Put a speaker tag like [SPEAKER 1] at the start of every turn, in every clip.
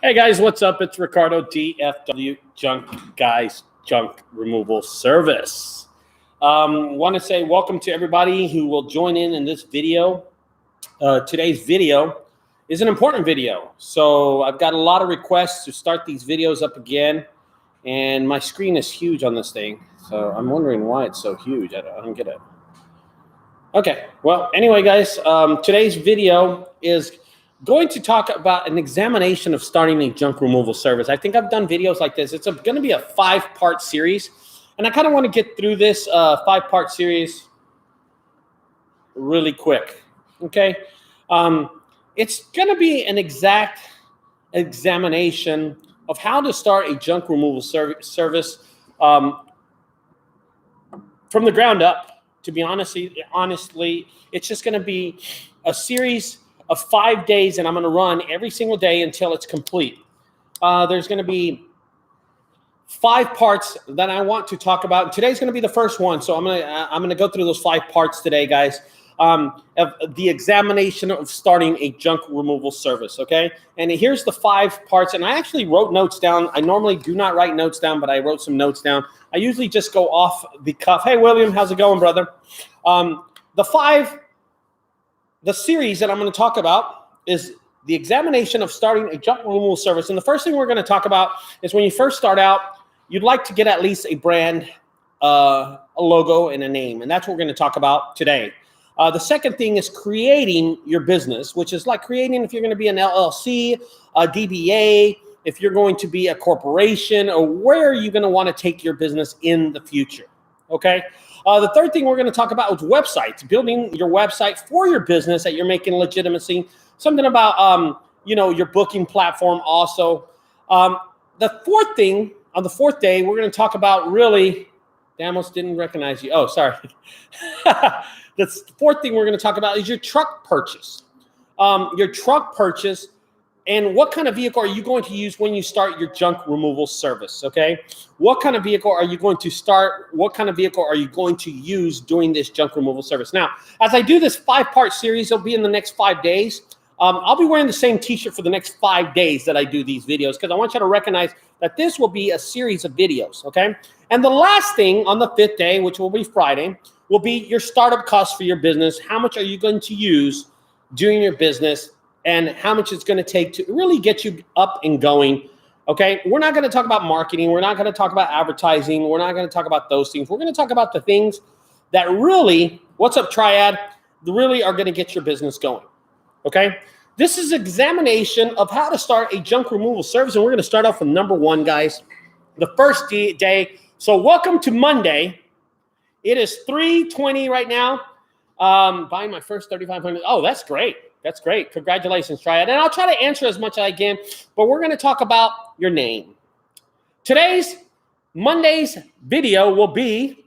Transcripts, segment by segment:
[SPEAKER 1] Hey guys, what's up? It's Ricardo, DFW, Junk Guys, Junk Removal Service. Want to say welcome to everybody who will join in this video. Today's video is an important video. So I've got a lot of requests to start these videos up again. And my screen is huge on this thing. So I'm wondering why it's so huge. I don't get it. Okay, well, anyway, guys, today's video is going to talk about an examination of starting a junk removal service. I think I've done videos like this. It's going to be a 5-part series, and I kind of want to get through this 5-part series really quick, okay? It's going to be an exact examination of how to start a junk removal service from the ground up. To be honestly, it's just going to be a series of 5 days, and I'm going to run every single day until it's complete. There's going to be 5 parts that I want to talk about. Today's going to be the first one, so I'm going to go through those 5 parts today, guys. Of the examination of starting a junk removal service, okay? And here's the 5 parts, and I actually wrote notes down. I normally do not write notes down, but I wrote some notes down. I usually just go off the cuff. Hey, William, how's it going, brother? The series that I'm going to talk about is the examination of starting a junk removal service. And the first thing we're going to talk about is when you first start out, you'd like to get at least a brand, a logo, and a name. And that's what we're going to talk about today. The second thing is creating your business, which is like creating if you're going to be an LLC, a DBA, if you're going to be a corporation, or where are you going to want to take your business in the future, okay? The third thing we're going to talk about is websites, building your website for your business that you're making legitimacy, something about, your booking platform also. The fourth thing, on the 4th day, we're going to talk about really, I almost didn't recognize you. Oh, sorry. The 4th thing we're going to talk about is your truck purchase. And what kind of vehicle are you going to use when you start your junk removal service, okay? What kind of vehicle are you going to start? What kind of vehicle are you going to use doing this junk removal service? Now, as I do this 5-part series, it'll be in the next 5 days. I'll be wearing the same t-shirt for the next 5 days that I do these videos because I want you to recognize that this will be a series of videos, okay? And the last thing on the 5th day, which will be Friday, will be your startup costs for your business. How much are you going to use doing your business and how much it's going to take to really get you up and going, okay? We're not going to talk about marketing. We're not going to talk about advertising. We're not going to talk about those things. We're going to talk about the things that really, what's up, Triad, really are going to get your business going, okay? This is an examination of how to start a junk removal service, and we're going to start off with number 1, guys, the first day. So welcome to Monday. It is 3:20 right now. Buying my first 3,500. Oh, that's great. That's great. Congratulations, Triad. And I'll try to answer as much as I can, but we're going to talk about your name. Monday's video will be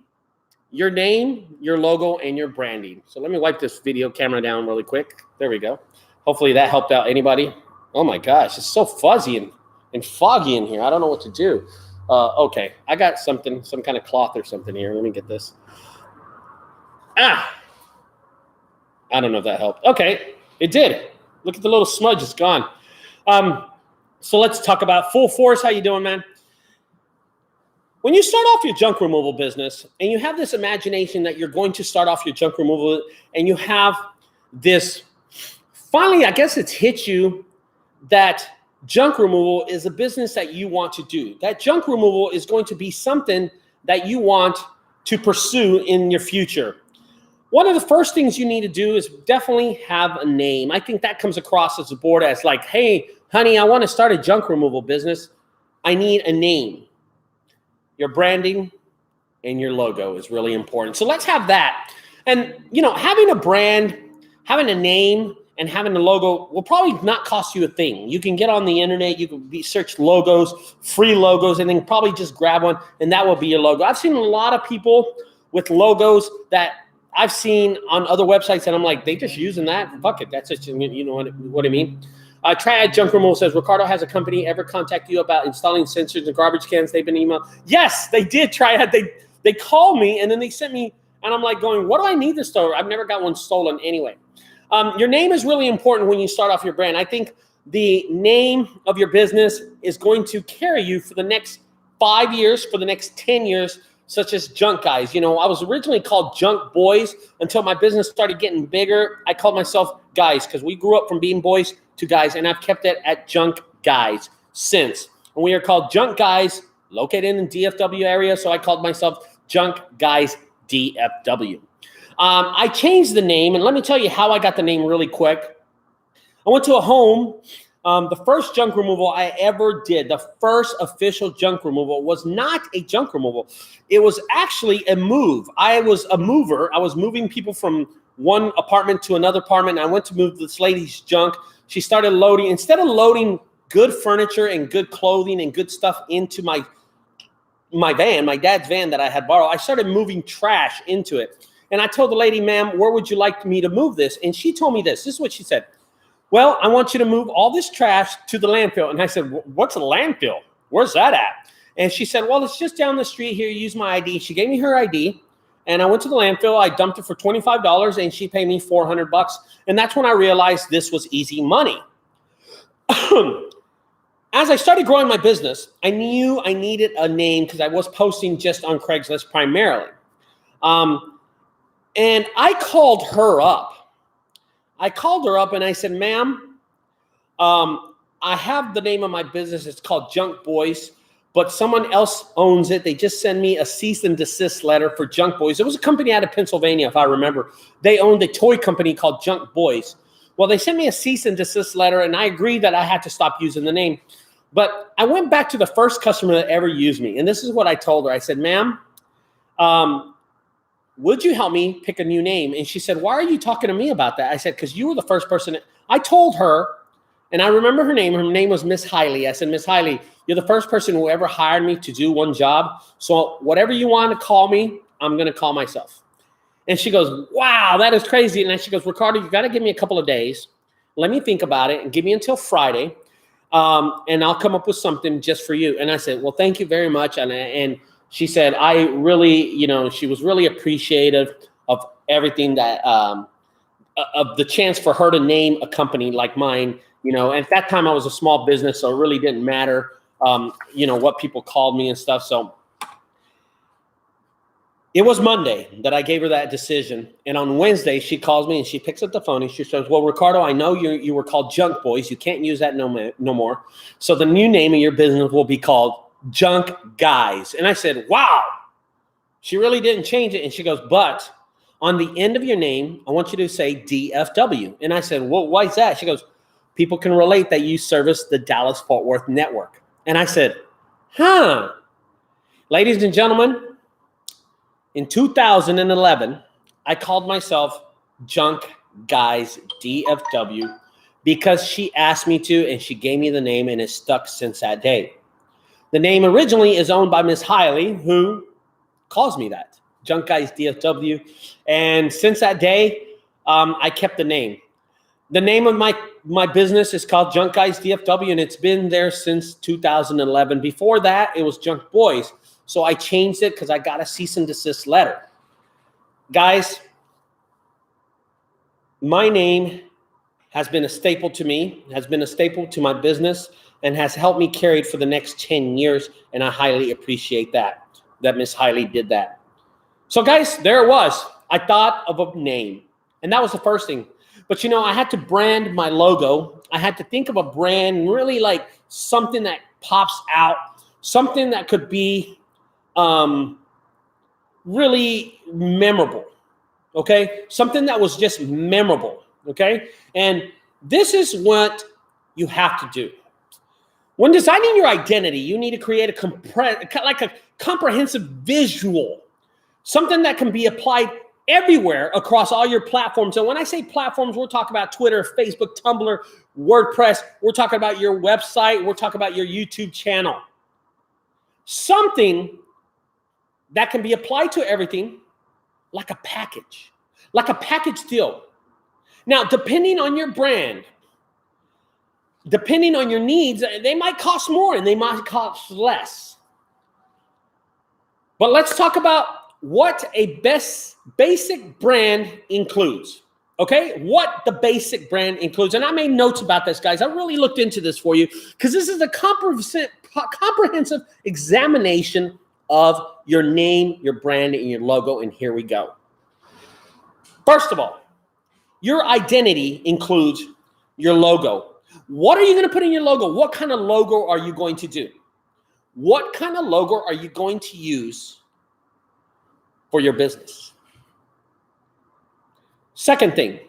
[SPEAKER 1] your name, your logo, and your branding. So let me wipe this video camera down really quick. There we go. Hopefully that helped out anybody. Oh my gosh, it's so fuzzy and foggy in here. I don't know what to do. Okay, I got some kind of cloth or something here. Let me get this. I don't know if that helped. Okay, it did. Look at the little smudge, it's gone. So let's talk about Full Force. How you doing, man? When you start off your junk removal business and you have this imagination that you're going to start off your junk removal and you have this, finally, I guess it's hit you that junk removal is a business that you want to do. That junk removal is going to be something that you want to pursue in your future. One of the first things you need to do is definitely have a name. I think that comes across as a board as like, hey, honey, I want to start a junk removal business. I need a name. Your branding and your logo is really important. So let's have that. And, having a brand, having a name, and having a logo will probably not cost you a thing. You can get on the internet, you can search logos, free logos, and then probably just grab one, and that will be your logo. I've seen a lot of people with logos that I've seen on other websites, and I'm like, they just using that? Fuck it, that's just, you know what I mean? Triad Junk Removal says, Ricardo, has a company ever contact you about installing sensors and garbage cans? They've been emailed. Yes, they did, Triad. They called me, and then they sent me, and I'm like going, what do I need this for? I've never got one stolen anyway. Your name is really important when you start off your brand. I think the name of your business is going to carry you for the next 5 years, for the next 10 years, such as Junk Guys. You know, I was originally called Junk Boys until my business started getting bigger. I called myself Guys because we grew up from being boys to guys, and I've kept it at Junk Guys since. And we are called Junk Guys, located in the DFW area, so I called myself Junk Guys DFW. I changed the name, and let me tell you how I got the name really quick. I went to a home. The first junk removal I ever did, the first official junk removal, was not a junk removal. It was actually a move. I was a mover. I was moving people from one apartment to another apartment. I went to move this lady's junk. She started loading. Instead of loading good furniture and good clothing and good stuff into my van, my dad's van that I had borrowed, I started moving trash into it. And I told the lady, ma'am, where would you like me to move this? And she told me this. This is what she said. Well, I want you to move all this trash to the landfill. And I said, what's a landfill? Where's that at? And she said, well, it's just down the street here. Use my ID. She gave me her ID. And I went to the landfill. I dumped it for $25, and she paid me $400. And that's when I realized this was easy money. As I started growing my business, I knew I needed a name because I was posting just on Craigslist primarily. And I called her up. And I said, ma'am, I have the name of my business. It's called Junk Boys, but someone else owns it. They just sent me a cease and desist letter for Junk Boys. It was a company out of Pennsylvania, if I remember. They owned a toy company called Junk Boys. Well, they sent me a cease and desist letter, and I agreed that I had to stop using the name. But I went back to the first customer that ever used me, and this is what I told her. I said, ma'am, would you help me pick a new name? And she said, why are you talking to me about that? I said, because you were the first person. I told her, and I remember her name. Her name was Miss Hiley. I said, Miss Hiley, you're the first person who ever hired me to do one job. So whatever you want to call me, I'm going to call myself. And she goes, wow, that is crazy. And then she goes, Ricardo, you got to give me a couple of days. Let me think about it and give me until Friday. And I'll come up with something just for you. And I said, well, thank you very much. And she said, I really, she was really appreciative of everything that, of the chance for her to name a company like mine, and at that time I was a small business, so it really didn't matter, what people called me and stuff. So it was Monday that I gave her that decision. And on Wednesday, she calls me and she picks up the phone and she says, well, Ricardo, I know you were called Junk Boys. You can't use that no more. So the new name of your business will be called Junk Guys. And I said, wow, she really didn't change it. And she goes, but on the end of your name, I want you to say DFW. And I said, well, why is that? She goes, people can relate that you service the Dallas-Fort Worth network. And I said, ladies and gentlemen, in 2011, I called myself Junk Guys DFW because she asked me to, and she gave me the name, and it's stuck since that day. The name originally is owned by Miss Hiley, who calls me that, Junk Guys DFW. And since that day, I kept the name. The name of my business is called Junk Guys DFW, and it's been there since 2011. Before that, it was Junk Boys. So I changed it because I got a cease and desist letter. Guys, my name has been a staple to me, has been a staple to my business, and has helped me carry it for the next 10 years. And I highly appreciate that Miss Hiley did that. So guys, there it was. I thought of a name, and that was the first thing. But I had to brand my logo. I had to think of a brand, really like something that pops out, something that could be really memorable, okay? Something that was just memorable, okay? And this is what you have to do. When designing your identity, you need to create a comprehensive visual, something that can be applied everywhere across all your platforms. And when I say platforms, we're talking about Twitter, Facebook, Tumblr, WordPress. We're talking about your website. We're talking about your YouTube channel. Something that can be applied to everything, like a package deal. Now, depending on your brand, depending on your needs, they might cost more and they might cost less. But let's talk about what a basic brand includes. Okay, what the basic brand includes. And I made notes about this, guys. I really looked into this for you because this is a comprehensive examination of your name, your brand, and your logo. And here we go. First of all, your identity includes your logo. What are you going to put in your logo? What kind of logo are you going to do? What kind of logo are you going to use for your business? Second thing,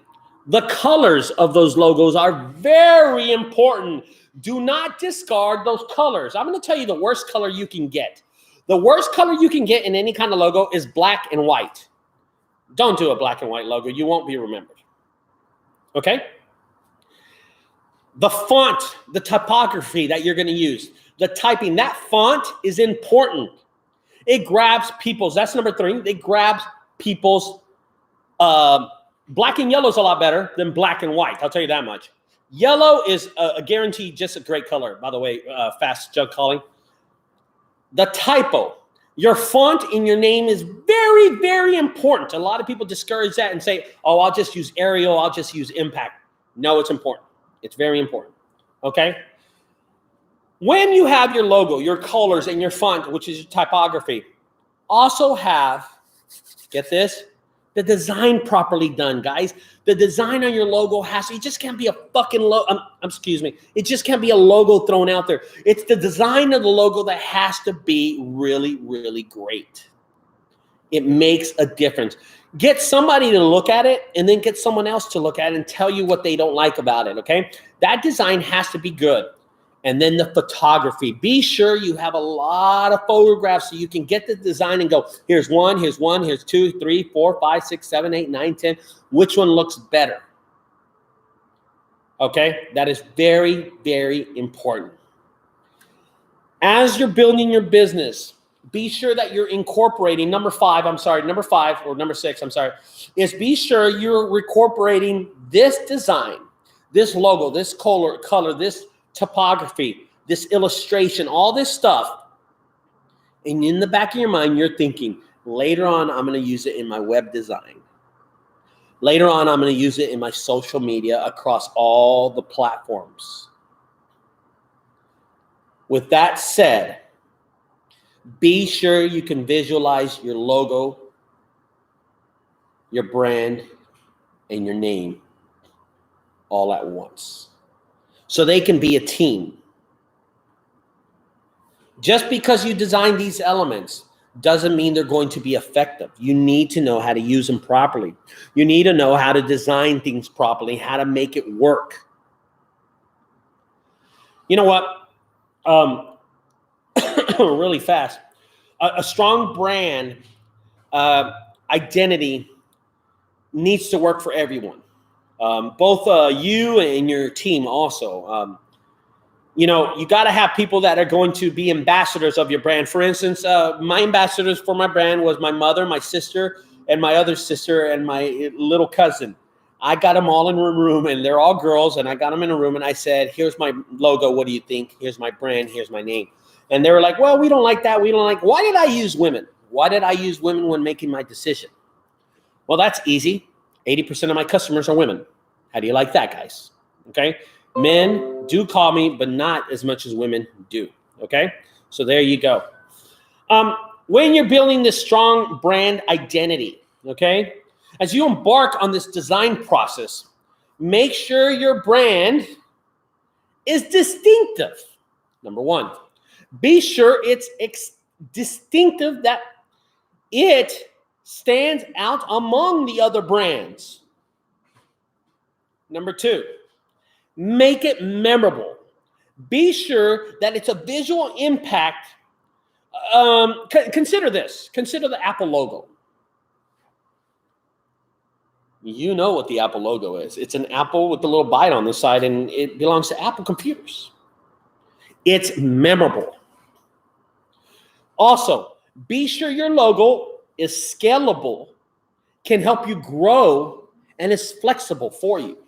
[SPEAKER 1] the colors of those logos are very important. Do not discard those colors. I'm going to tell you the worst color you can get. The worst color you can get in any kind of logo is black and white. Don't do a black and white logo. You won't be remembered. Okay? The font, the typography that you're going to use, the typing, that font is important. It grabs people's, that's number 3. It grabs people's, black and yellow is a lot better than black and white. I'll tell you that much. Yellow is a guaranteed just a great color, by the way, fast junk calling. The typo, your font in your name is very, very important. A lot of people discourage that and say, oh, I'll just use Arial. I'll just use Impact. No, it's important. It's very important. Okay? When you have your logo, your colors, and your font, which is your typography, also have, get this, the design properly done, guys. The design on your logo it just can't be a fucking logo. Excuse me. It just can't be a logo thrown out there. It's the design of the logo that has to be really, really great. It makes a difference. Get somebody to look at it and then get someone else to look at it and tell you what they don't like about it, okay? That design has to be good. And then the photography. Be sure you have a lot of photographs so you can get the design and go, here's 1, here's 1, here's 2, 3, 4, 5, 6, 7, 8, 9, 10. Which one looks better? Okay? That is very, very important. As you're building your business, be sure that you're incorporating number 5, or number 6, is be sure you're incorporating this design, this logo, this color, this typography, this illustration, all this stuff. And in the back of your mind, you're thinking, later on, I'm going to use it in my web design. Later on, I'm going to use it in my social media across all the platforms. With that said, be sure you can visualize your logo, your brand, and your name all at once, so they can be a team. Just because you design these elements doesn't mean they're going to be effective. You need to know how to use them properly. You need to know how to design things properly, how to make it work. You know what? Really fast. A strong brand identity needs to work for everyone. Both you and your team also. You know, you got to have people that are going to be ambassadors of your brand. For instance, my ambassadors for my brand was my mother, my sister, and my other sister, and my little cousin. I got them all in a room, and they're all girls, and I got them in a room, and I said, here's my logo. What do you think? Here's my brand. Here's my name. And they were like, well, we don't like that. We don't like. Why did I use women? Why did I use women when making my decision? Well, that's easy. 80% of my customers are women. How do you like that, guys? Okay. Men do call me, but not as much as women do. Okay. So there you go. When you're building this strong brand identity, okay, as you embark on this design process, make sure your brand is distinctive. Number 1, be sure it's distinctive, that it stands out among the other brands. Number 2, make it memorable. Be sure that it's a visual impact. Consider this. Consider the Apple logo. You know what the Apple logo is. It's an apple with a little bite on the side, and it belongs to Apple computers. It's memorable. Also, be sure your logo is scalable, can help you grow, and is flexible for you.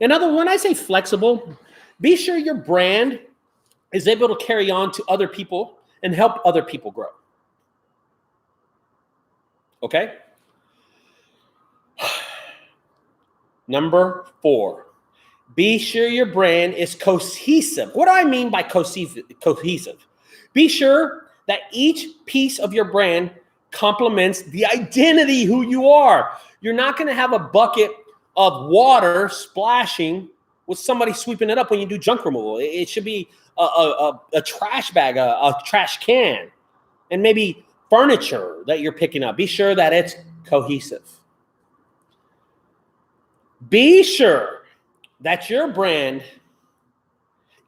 [SPEAKER 1] In other words, when I say flexible, be sure your brand is able to carry on to other people and help other people grow. Okay? Number 4, be sure your brand is cohesive. What do I mean by cohesive? Be sure that each piece of your brand complements the identity, who you are. You're not going to have a bucket of water splashing with somebody sweeping it up when you do junk removal. It should be a trash bag, a trash can, and maybe furniture that you're picking up. Be sure that it's cohesive. Be sure that your brand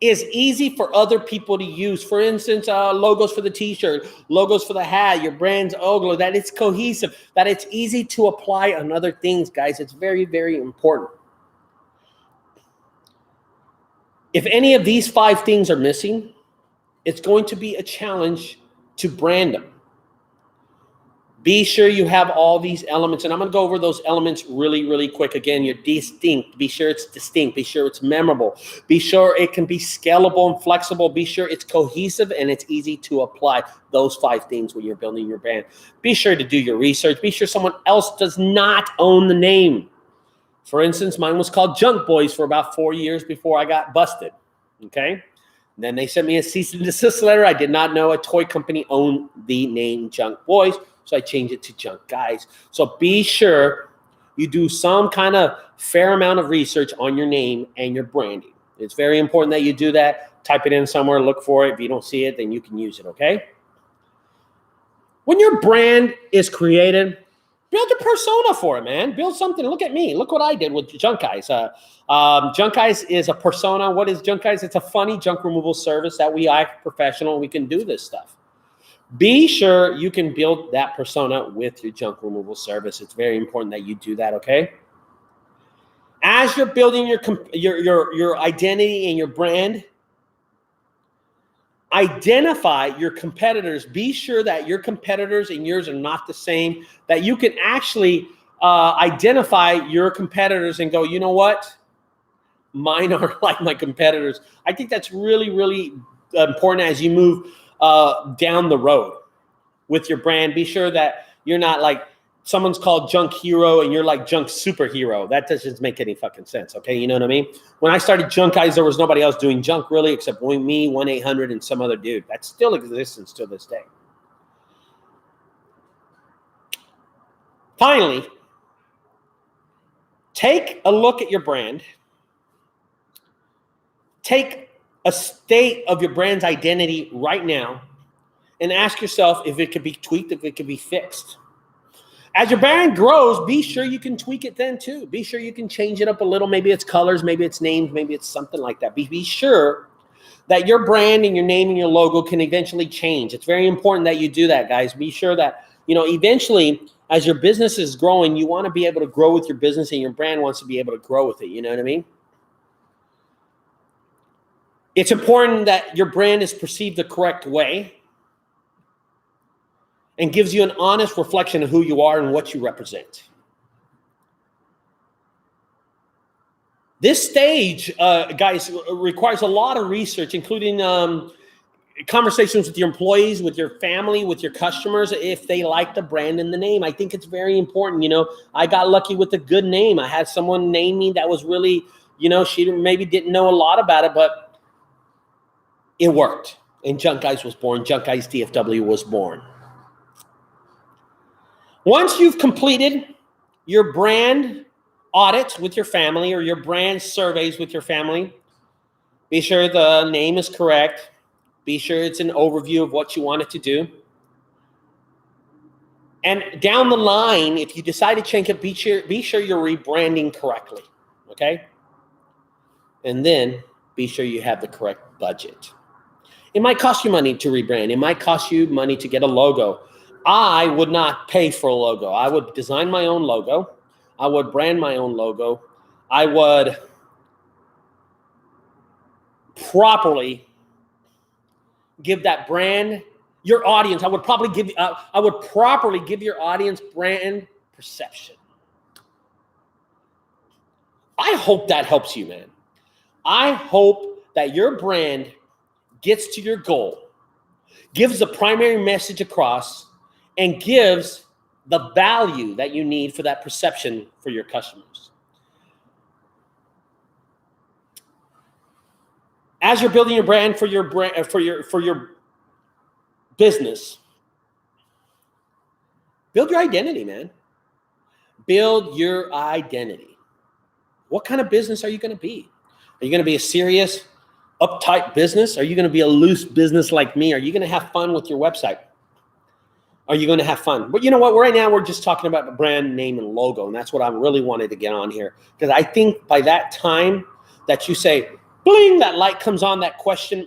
[SPEAKER 1] is easy for other people to use. For instance, logos for the t-shirt, logos for the hat, your brand's logo, that it's cohesive, that it's easy to apply on other things, guys. It's very, very important. If any of these 5 things are missing, it's going to be a challenge to brand them. Be sure you have all these elements, and I'm going to go over those elements really, really quick. Again, you're distinct. Be sure it's distinct. Be sure it's memorable. Be sure it can be scalable and flexible. Be sure it's cohesive and it's easy to apply. Those 5 things when you're building your brand. Be sure to do your research. Be sure someone else does not own the name. For instance, mine was called JunkGuys for about 4 years before I got busted. Okay? And then they sent me a cease and desist letter. I did not know a toy company owned the name JunkGuys. So I changed it to JunkGuys. So be sure you do some kind of fair amount of research on your name and your branding. It's very important that you do that. Type it in somewhere, look for it. If you don't see it, then you can use it, okay? When your brand is created, build a persona for it, man. Build something. Look at me. Look what I did with JunkGuys. JunkGuys is a persona. What is JunkGuys? It's a funny junk removal service that we act professional. We can do this stuff. Be sure you can build that persona with your junk removal service. It's very important that you do that, okay? As you're building your identity and your brand, identify your competitors. Be sure that your competitors and yours are not the same, that you can actually identify your competitors and go, you know what? Mine are like my competitors. I think that's really, really important as you move down the road with your brand. Be sure that you're not like someone's called Junk Hero and you're like Junk Superhero. That doesn't make any fucking sense, okay? You know what I mean? When I started JunkGuys, there was nobody else doing junk really except me, 1-800, and some other dude. That still exists until this day. Finally, take a look at your brand. Take a state of your brand's identity right now and ask yourself if it could be tweaked, if it could be fixed. As your brand grows, be sure you can tweak it then too. Be sure you can change it up a little. Maybe it's colors, maybe it's names, maybe it's something like that. Be sure that your brand and your name and your logo can eventually change. It's very important that you do that, guys. Be sure that, eventually as your business is growing, you want to be able to grow with your business and your brand wants to be able to grow with it. You know what I mean? It's important that your brand is perceived the correct way and gives you an honest reflection of who you are and what you represent. This stage, guys, requires a lot of research, including conversations with your employees, with your family, with your customers, if they like the brand and the name. I think it's very important. I got lucky with a good name. I had someone name me that was really, she maybe didn't know a lot about it, but it worked, and JunkGuys was born. JunkGuysdfw was born. Once you've completed your brand audits with your family or your brand surveys with your family, be sure the name is correct. Be sure it's an overview of what you want it to do. And down the line, if you decide to change it, be sure you're rebranding correctly, okay? And then be sure you have the correct budget. It might cost you money to rebrand. It might cost you money to get a logo. I would not pay for a logo. I would design my own logo. I would brand my own logo. I would properly give that brand your audience. I would properly give your audience brand perception. I hope that helps you, man. I hope that your brand gets to your goal, gives the primary message across, and gives the value that you need for that perception for your customers. as you're building your brand for your business, build your identity, man. Build your identity. What kind of business are you going to be? Are you going to be a serious, uptight business? Are you going to be a loose business like me? Are you going to have fun with your website? Are you going to have fun? But you know what? Right now, we're just talking about the brand name and logo, and that's what I really wanted to get on here. Because I think by that time that you say, bling, that light comes on, that question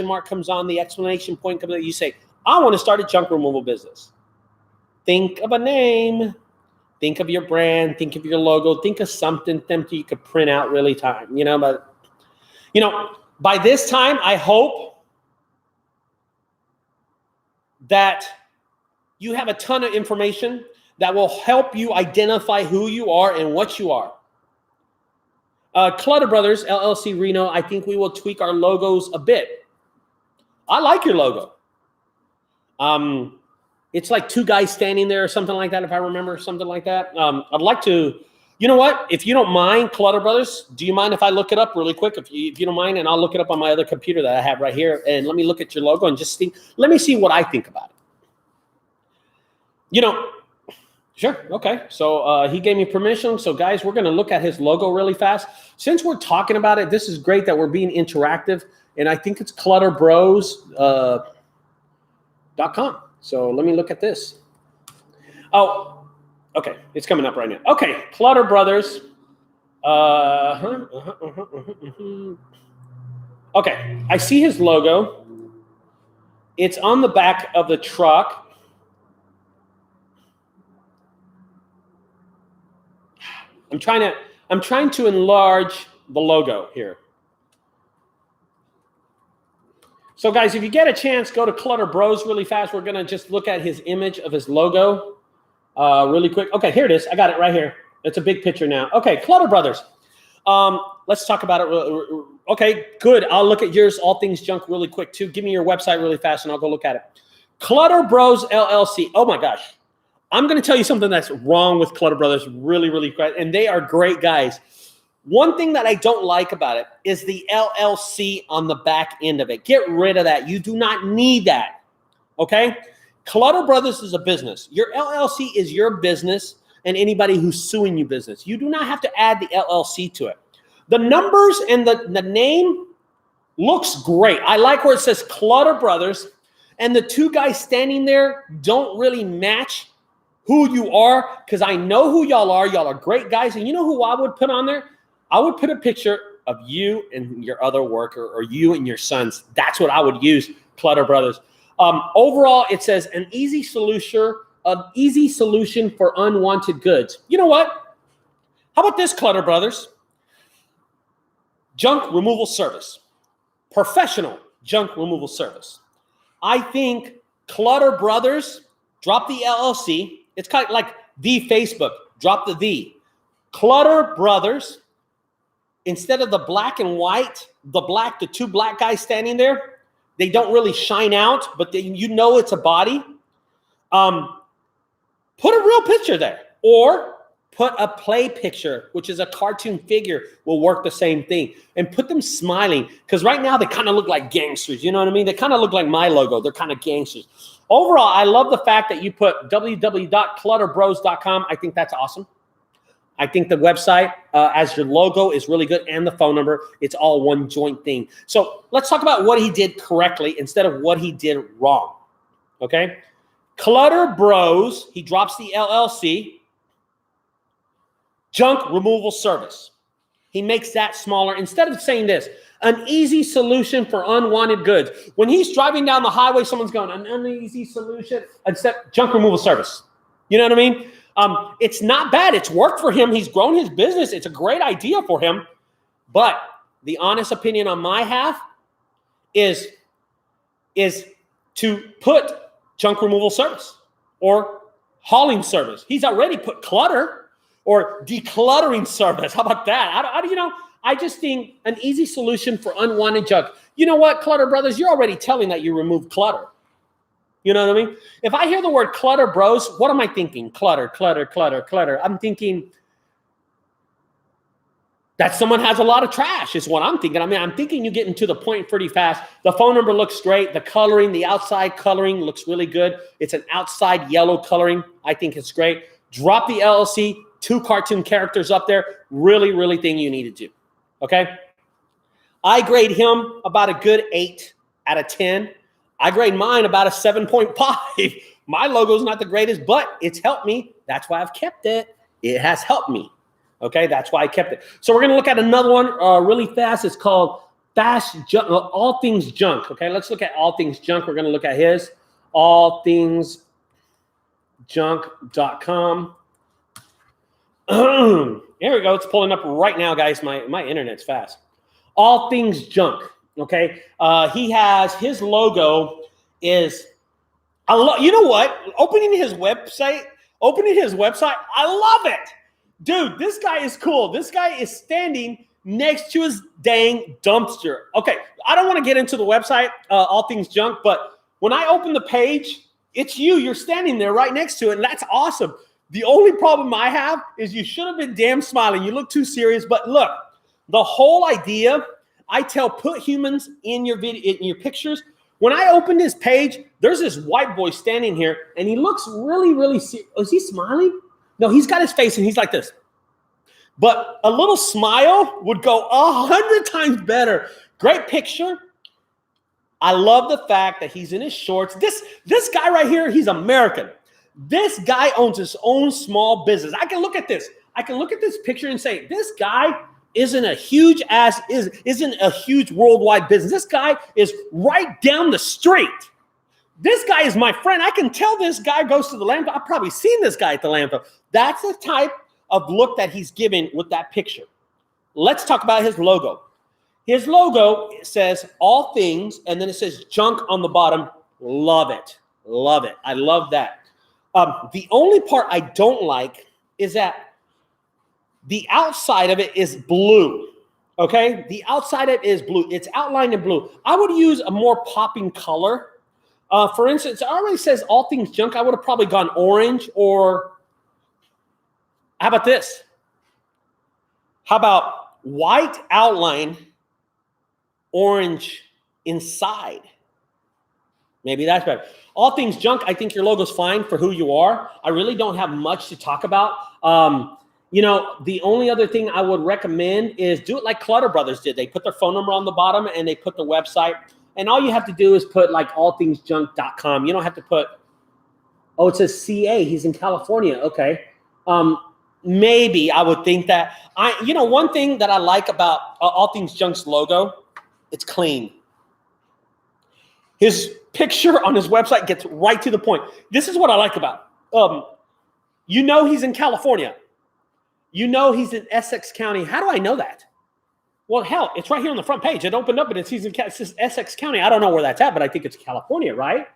[SPEAKER 1] mark comes on, the exclamation point comes on, you say, I want to start a junk removal business. Think of a name. Think of your brand. Think of your logo. Think of something you could print out really time. But by this time, I hope that you have a ton of information that will help you identify who you are and what you are. Clutter Brothers, LLC Reno, I think we will tweak our logos a bit. I like your logo. It's like two guys standing there or something like that, if I remember, something like that. I'd like to, you know what? If you don't mind, Clutter Brothers, do you mind if I look it up really quick? If you don't mind, and I'll look it up on my other computer that I have right here, and let me look at your logo and just think, let me see what I think about it. Sure, okay. So he gave me permission. So guys, we're going to look at his logo really fast. Since we're talking about it, this is great that we're being interactive, and I think it's clutterbros.com. So let me look at this. Oh, okay. It's coming up right now. Okay, Clutter Brothers. Okay, I see his logo. It's on the back of the truck. I'm trying to enlarge the logo here. So guys, if you get a chance, go to Clutter Bros really fast. We're gonna just look at his image of his logo really quick. Okay, here it is. I got it right here. It's a big picture now. Okay, Clutter Brothers. Let's talk about it. Okay, good. I'll look at yours, All Things Junk, really quick too. Give me your website really fast and I'll go look at it. Clutter Bros LLC. Oh my gosh. I'm gonna tell you something that's wrong with Clutter Brothers really, really great. And they are great guys. One thing that I don't like about it is the LLC on the back end of it. Get rid of that. You do not need that, okay? Clutter Brothers is a business. Your LLC is your business and anybody who's suing you business. You do not have to add the LLC to it. The numbers and the name looks great. I like where it says Clutter Brothers, and the two guys standing there don't really match who you are, because I know who y'all are. Y'all are great guys, and you know who I would put on there? I would put a picture of you and your other worker, or you and your sons. That's what I would use, Clutter Brothers. Overall, it says an easy solution for unwanted goods. You know what? How about this, Clutter Brothers? Junk removal service. Professional junk removal service. I think Clutter Brothers, drop the LLC. It's kind of like the Facebook. Drop the. Clutter Brothers. Instead of the black and white, the two black guys standing there, they don't really shine out, but you know it's a body. Put a real picture there, or put a play picture, which is a cartoon figure, will work the same thing. And put them smiling, because right now they kind of look like gangsters. You know what I mean? They kind of look like my logo. They're kind of gangsters. Overall, I love the fact that you put www.clutterbros.com. I think that's awesome. I think the website as your logo is really good, and the phone number. It's all one joint thing. So let's talk about what he did correctly instead of what he did wrong. Okay? Clutter Bros, he drops the LLC. Junk removal service. He makes that smaller. Instead of saying this, an easy solution for unwanted goods. When he's driving down the highway, someone's going, an easy solution, except junk removal service. You know what I mean? It's not bad. It's worked for him. He's grown his business. It's a great idea for him. But the honest opinion on my half is to put junk removal service or hauling service. He's already put clutter or decluttering service. How about that? I just think an easy solution for unwanted junk. You know what, Clutter Brothers? You're already telling that you remove clutter. You know what I mean? If I hear the word Clutter Bros, what am I thinking? Clutter, clutter, clutter, clutter. I'm thinking that someone has a lot of trash is what I'm thinking. I mean, I'm thinking you're getting to the point pretty fast. The phone number looks great. The coloring, the outside coloring looks really good. It's an outside yellow coloring. I think it's great. Drop the LLC, 2 cartoon characters up there. Really, really thing you need to do, okay? I grade him about a good 8 out of 10. I grade mine about a 7.5. My logo's not the greatest, but it's helped me. That's why I've kept it. It has helped me. Okay, that's why I kept it. So we're going to look at another one really fast. It's called Fast Junk, All Things Junk. Okay, let's look at All Things Junk. We're going to look at his allthingsjunk.com. Here we go. It's pulling up right now, guys. My internet's fast. All Things Junk. Okay, he has his logo is you know what? Opening his website. I love it. Dude, this guy is cool. This guy is standing next to his dang dumpster. Okay, I don't want to get into the website, All Things Junk, but when I open the page, it's you. You're standing there right next to it, and that's awesome. The only problem I have is you should have been damn smiling. You look too serious, but look, the whole idea, I tell put humans in your video, in your pictures. When I open this page, there's this white boy standing here, and he looks really, really serious. Oh, is he smiling? No, he's got his face and he's like this. But a little smile would go 100 times better. Great picture. I love the fact that he's in his shorts. This guy right here, he's American. This guy owns his own small business. I can look at this. I can look at this picture and say, this guy isn't a huge worldwide business. This guy is right down the street. This guy is my friend. I can tell this guy goes to the landfill. I've probably seen this guy at the landfill. That's the type of look that he's giving with that picture. Let's talk about his logo. His logo says all things, and then it says junk on the bottom. Love it. Love it. I love that. The only part I don't like is that the outside of it is blue. Okay? The outside of it is blue. It's outlined in blue. I would use a more popping color. For instance, it already says all things junk. I would have probably gone orange, or how about this? How about white outline, orange inside? Maybe that's better. All things junk, I think your logo's fine for who you are. I really don't have much to talk about. You know, the only other thing I would recommend is do it like Clutter Brothers did. They put their phone number on the bottom and they put the website. And all you have to do is put like allthingsjunk.com. You don't have to put, oh, it says CA. He's in California. Okay. Maybe I would think that. One thing that I like about All Things Junk's logo, it's clean. His picture on his website gets right to the point. This is what I like about he's in California. He's in Essex County. How do I know that? Well, hell, it's right here on the front page. It opened up and it says Essex County. I don't know where that's at, but I think it's California, right?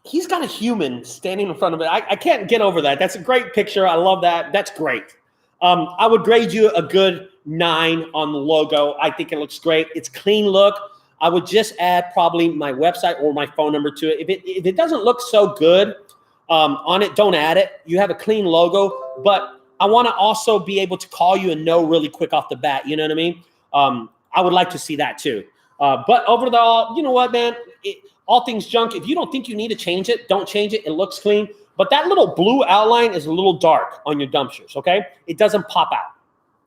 [SPEAKER 1] He's got a human standing in front of it. I can't get over that. That's a great picture. I love that. That's great. I would grade you a good 9 on the logo. I think it looks great. It's clean look. I would just add probably my website or my phone number to it. If it doesn't look so good on it, don't add it. You have a clean logo, but I want to also be able to call you and know really quick off the bat. You know what I mean? I would like to see that too. But overall, you know what, man? All Things Junk, if you don't think you need to change it, don't change it. It looks clean. But that little blue outline is a little dark on your dumpsters, okay? It doesn't pop out.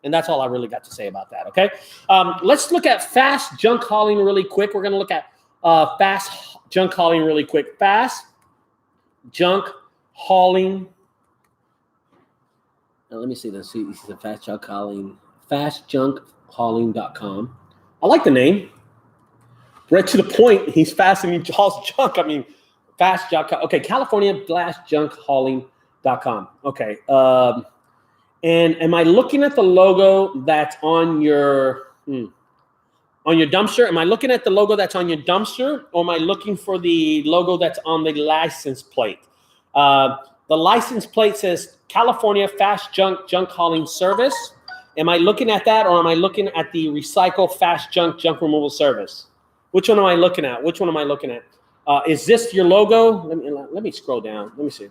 [SPEAKER 1] And that's all I really got to say about that, okay? Let's look at fast junk hauling really quick. We're going to look at fast junk hauling really quick. Fast junk hauling. Now, let me see this. See, this is a fast junk hauling. Fastjunkhauling.com. I like the name. Right to the point. He's fast and he hauls junk. I mean, fast junk. Okay, California-junkhauling.com. Okay. And am I looking at the logo that's on your dumpster? Am I looking at the logo that's on your dumpster, or am I looking for the logo that's on the license plate? The license plate says California Fast Junk Hauling Service. Am I looking at that, or am I looking at the Recycle Fast Junk Removal Service? Which one am I looking at? Is this your logo? Let me scroll down. Let me see.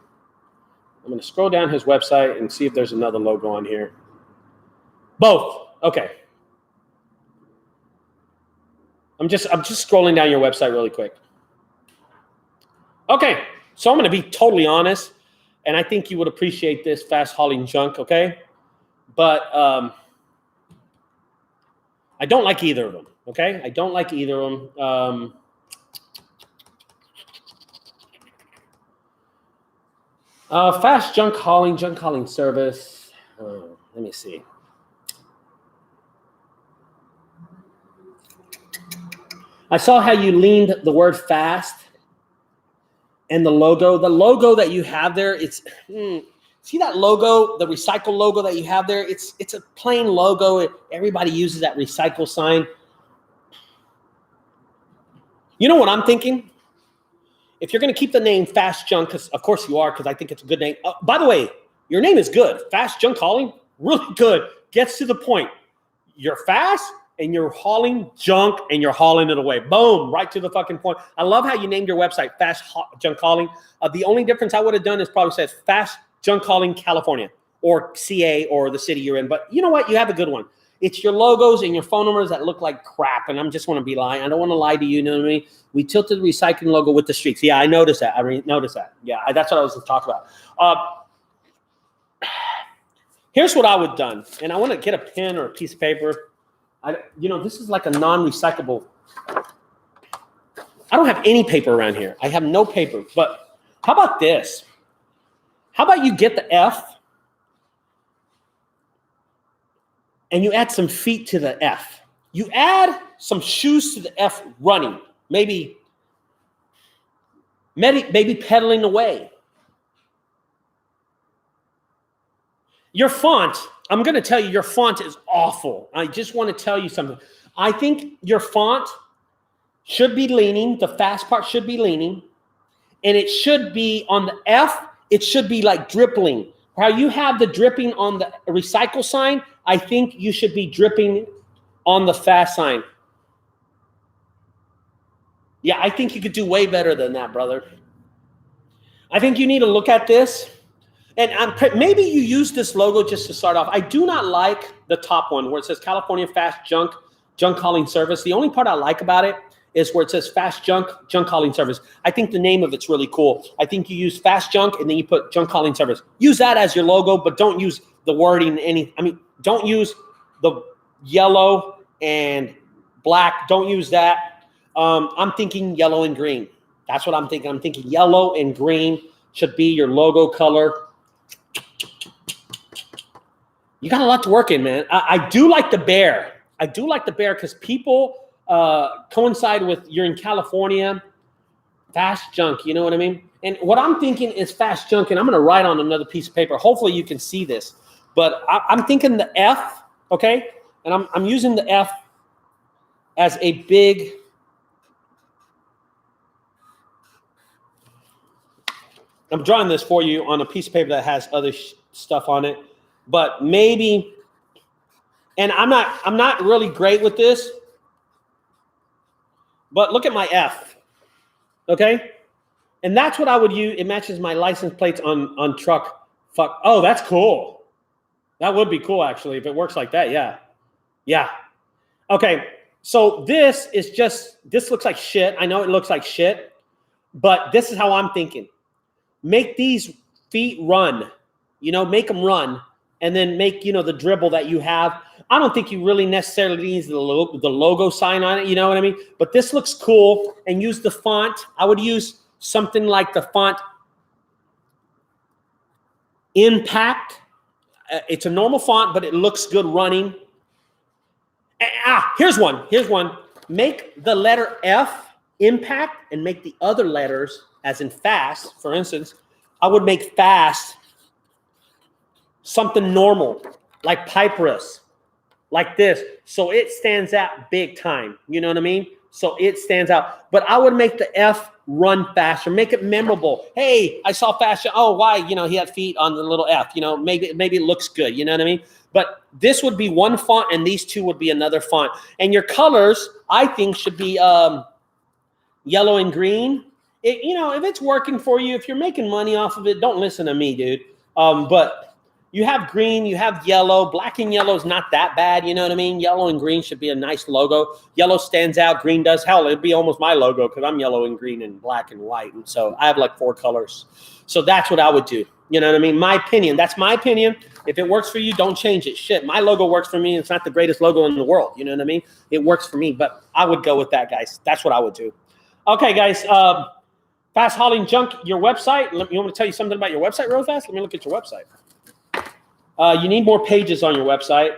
[SPEAKER 1] I'm going to scroll down his website and see if there's another logo on here. Both. Okay. I'm just scrolling down your website really quick. Okay. So I'm going to be totally honest, and I think you would appreciate this fast hauling junk, okay? But I don't like either of them, okay? I don't like either of them. Fast junk hauling service. Let me see. I saw how you leaned the word fast and the logo that you have there. It's see that logo, the recycle logo that you have there. It's a plain logo. Everybody uses that recycle sign. You know what I'm thinking? If you're going to keep the name Fast Junk, because of course you are, because I think it's a good name. By the way, your name is good. Fast Junk Hauling, really good. Gets to the point. You're fast and you're hauling junk and you're hauling it away. Boom, right to the fucking point. I love how you named your website Fast Junk Hauling. The only difference I would have done is probably said Fast Junk Hauling California or CA or the city you're in. But you know what? You have a good one. It's your logos and your phone numbers that look like crap, and I'm just want to be lying. I don't want to lie to you. You know what I mean? We tilted the recycling logo with the streaks. Yeah, I noticed that. Noticed that. Yeah, that's what I was talking about. Here's what I would have done, and I want to get a pen or a piece of paper. This is like a non-recyclable. I don't have any paper around here. I have no paper. But how about this? How about you get the F and you add some feet to the F. You add some shoes to the F running. Maybe pedaling away. Your font, I'm going to tell you, your font is awful. I just want to tell you something. I think your font should be leaning. The fast part should be leaning. And it should be on the F, it should be like dripping. How you have the dripping on the recycle sign, I think you should be dripping on the fast sign. Yeah, I think you could do way better than that, brother. I think you need to look at this. And maybe you use this logo just to start off. I do not like the top one where it says California Fast Junk Hauling Service. The only part I like about it is where it says Fast Junk Hauling Service. I think the name of it's really cool. I think you use Fast Junk and then you put Junk Hauling Service. Use that as your logo, but don't use the wording. Don't use the yellow and black. Don't use that. I'm thinking yellow and green. That's what I'm thinking. I'm thinking yellow and green should be your logo color. You got a lot to work in, man. I do like the bear. I do like the bear because people coincide with you're in California, fast junk, you know what I mean? And what I'm thinking is fast junk, and I'm going to write on another piece of paper. Hopefully you can see this. But I'm thinking the F, okay? And I'm using the F as a big... I'm drawing this for you on a piece of paper that has other stuff on it. But maybe... And I'm not really great with this. But look at my F, okay? And that's what I would use. It matches my license plates on truck. Fuck. Oh, that's cool. That would be cool, actually, if it works like that. Yeah. Yeah. Okay. So this looks like shit. I know it looks like shit, but this is how I'm thinking. Make these feet run, make them run, and then make, the dribble that you have. I don't think you really necessarily need the logo sign on it, you know what I mean? But this looks cool, and use the font. I would use something like the font Impact. It's a normal font, but it looks good running. Here's one. Make the letter F Impact and make the other letters, as in fast, for instance, I would make fast something normal, like Piperus, like this. So it stands out big time. You know what I mean? So it stands out. But I would make the F run faster, make it memorable. Hey, I saw fast. Oh, why? He had feet on the little F. Maybe it looks good. You know what I mean? But this would be one font, and these two would be another font. And your colors, I think, should be yellow and green. if it's working for you, if you're making money off of it, don't listen to me, dude. But you have green, you have yellow. Black and yellow is not that bad. You know what I mean? Yellow and green should be a nice logo. Yellow stands out. Green does. Hell, it'd be almost my logo because I'm yellow and green and black and white. And so I have like 4 colors. So that's what I would do. You know what I mean? My opinion. That's my opinion. If it works for you, don't change it. Shit, my logo works for me. It's not the greatest logo in the world. You know what I mean? It works for me, but I would go with that, guys. That's what I would do. Okay, guys. Fast Hauling Junk, your website. You want me to tell you something about your website real fast? Let me look at your website. You need more pages on your website.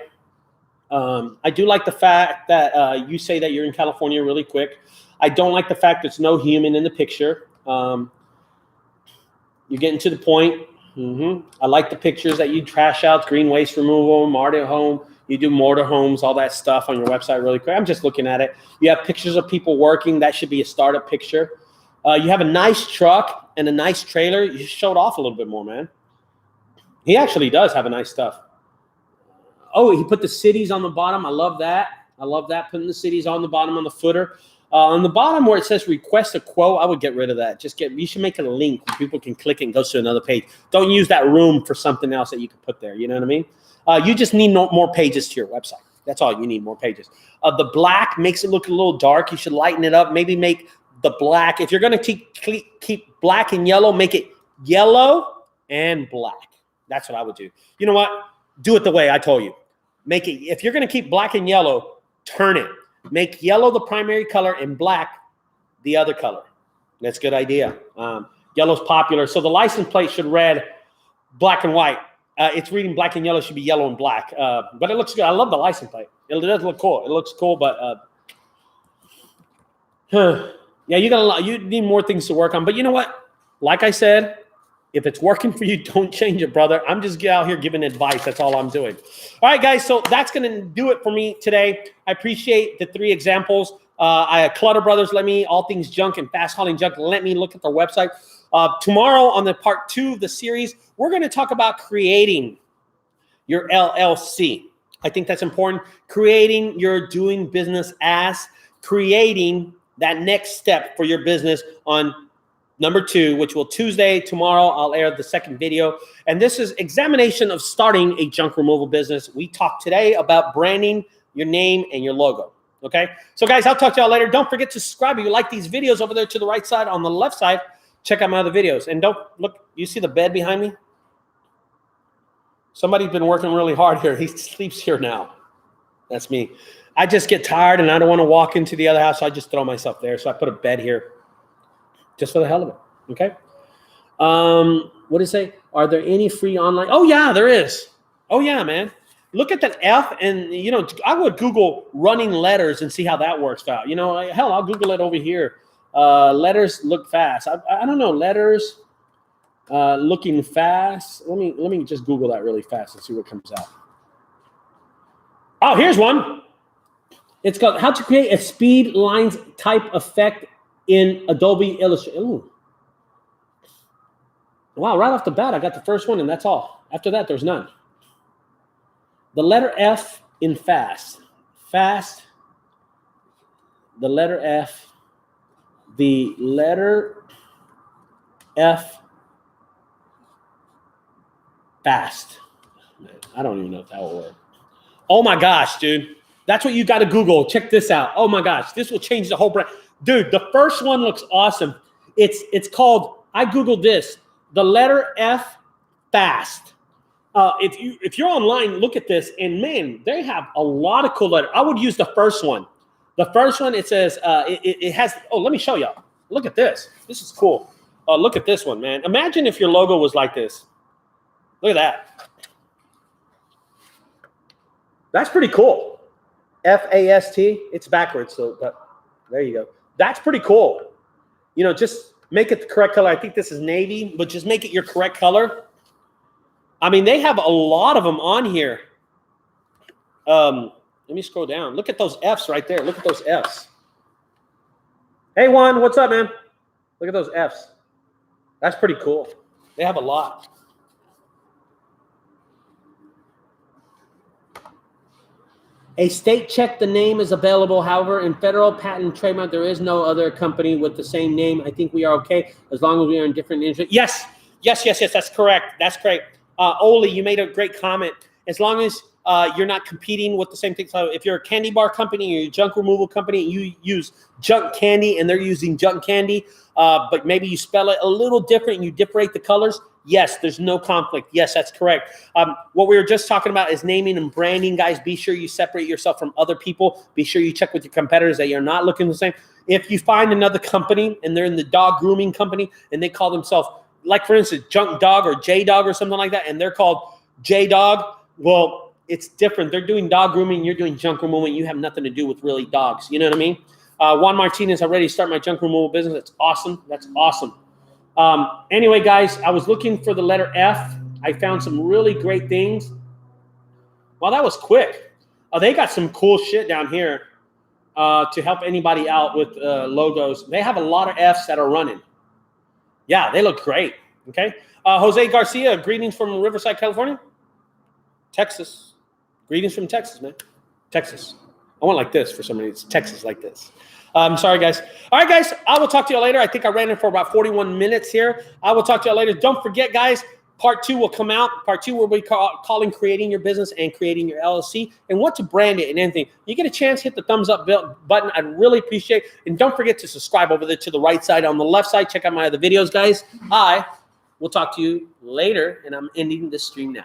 [SPEAKER 1] I do like the fact that you say that you're in California really quick. I don't like the fact there's no human in the picture. You're getting to the point. I like the pictures that you trash out, green waste removal, mortar home. You do mortar homes, all that stuff on your website really quick. I'm just looking at it. You have pictures of people working. That should be a startup picture. You have a nice truck and a nice trailer. You should show it off a little bit more, man. He actually does have a nice stuff. Oh, he put the cities on the bottom. I love that. I love that, putting the cities on the bottom on the footer. On the bottom where it says request a quote, I would get rid of that. You should make it a link where people can click it and go to another page. Don't use that room for something else that you can put there. You know what I mean? You just need more pages to your website. That's all you need, more pages. The black makes it look a little dark. You should lighten it up. Maybe make the black. If you're going to keep black and yellow, make it yellow and black. That's what I would do. You know what? Do it the way I told you. Make it, if you're going to keep black and yellow, turn it. Make yellow the primary color and black the other color. That's a good idea. Yellow's popular. So the license plate should read black and white. It's reading black and yellow, should be yellow and black. But it looks good. I love the license plate. It does look cool. It looks cool, but yeah, you need more things to work on. But you know what? Like I said, if it's working for you, don't change it, brother. I'm just out here giving advice. That's all I'm doing. All right, guys. So that's going to do it for me today. I appreciate the 3 examples. Clutter Brothers, let me, all things junk and fast hauling junk, let me look at their website. Tomorrow on the part 2 of the series, we're going to talk about creating your LLC. I think that's important. Creating your doing business as, creating that next step for your business on number 2, which will Tuesday. Tomorrow, I'll air the second video. And this is examination of starting a junk removal business. We talked today about branding your name and your logo. Okay. So guys, I'll talk to y'all later. Don't forget to subscribe. If you like these videos over there to the right side, on the left side, check out my other videos. And don't look, you see the bed behind me? Somebody's been working really hard here. He sleeps here now. That's me. I just get tired and I don't want to walk into the other house. So I just throw myself there. So I put a bed here. Just for the hell of it, okay? What did it say? Are there any free online? Oh, yeah, there is. Oh, yeah, man. Look at that F, and, I would Google running letters and see how that works out. Hell, I'll Google it over here. Letters look fast. I don't know, letters looking fast. Let me just Google that really fast and see what comes out. Oh, here's one. It's called How to Create a Speed Lines Type Effect in Adobe Illustrator. Ooh. Wow, right off the bat, I got the first one, and that's all. After that, there's none. The letter F in fast. Fast. The letter F. The letter F. Fast. Man, I don't even know if that will work. Oh, my gosh, dude. That's what you got to Google. Check this out. Oh, my gosh. This will change the whole brand. Dude, the first one looks awesome. It's called, I Googled this, the letter F fast. If you're online, look at this, and man, they have a lot of cool letters. I would use the first one. The first one, it says, it has, let me show y'all. Look at this. This is cool. Look at this one, man. Imagine if your logo was like this. Look at that. That's pretty cool. F-A-S-T. It's backwards, so but there you go. That's pretty cool. Just make it the correct color. I think this is navy, but just make it your correct color. I mean, they have a lot of them on here. Let me scroll down. Look at those Fs right there. Look at those Fs. Hey, Juan, what's up, man? Look at those Fs. That's pretty cool. They have a lot. A state check, the name is available. However, in federal patent and trademark, there is no other company with the same name. I think we are okay as long as we are in different industries. Yes. That's correct. That's correct. Oli, you made a great comment. As long as you're not competing with the same thing. So if you're a candy bar company or you're a junk removal company, and you use junk candy and they're using junk candy, but maybe you spell it a little different and you differentiate the colors. Yes, there's no conflict. Yes, that's correct. What we were just talking about is naming and branding, guys. Be sure you separate yourself from other people. Be sure you check with your competitors that you're not looking the same. If you find another company and they're in the dog grooming company and they call themselves, like for instance, Junk Dog or J Dog or something like that, and they're called J Dog, well, it's different. They're doing dog grooming. You're doing junk removal. You have nothing to do with really dogs. You know what I mean? Juan Martinez, I'm ready to start my junk removal business. That's awesome. That's awesome. Anyway, guys, I was looking for the letter F. I found some really great things. Wow, that was quick. They got some cool shit down here to help anybody out with logos. They have a lot of Fs that are running. Yeah, they look great. Okay. Jose Garcia, greetings from Riverside, California. Texas. Greetings from Texas, man. Texas. I want like this for some reason. It's Texas like this. Sorry, guys. All right, guys. I will talk to you later. I think I ran in for about 41 minutes here. I will talk to you later. Don't forget, guys, part 2 will come out. Part 2 will be calling creating your business and creating your LLC and what to brand it and anything. You get a chance, hit the thumbs up button. I'd really appreciate it. And don't forget to subscribe over there to the right side. On the left side, check out my other videos, guys. I will talk to you later, and I'm ending this stream now.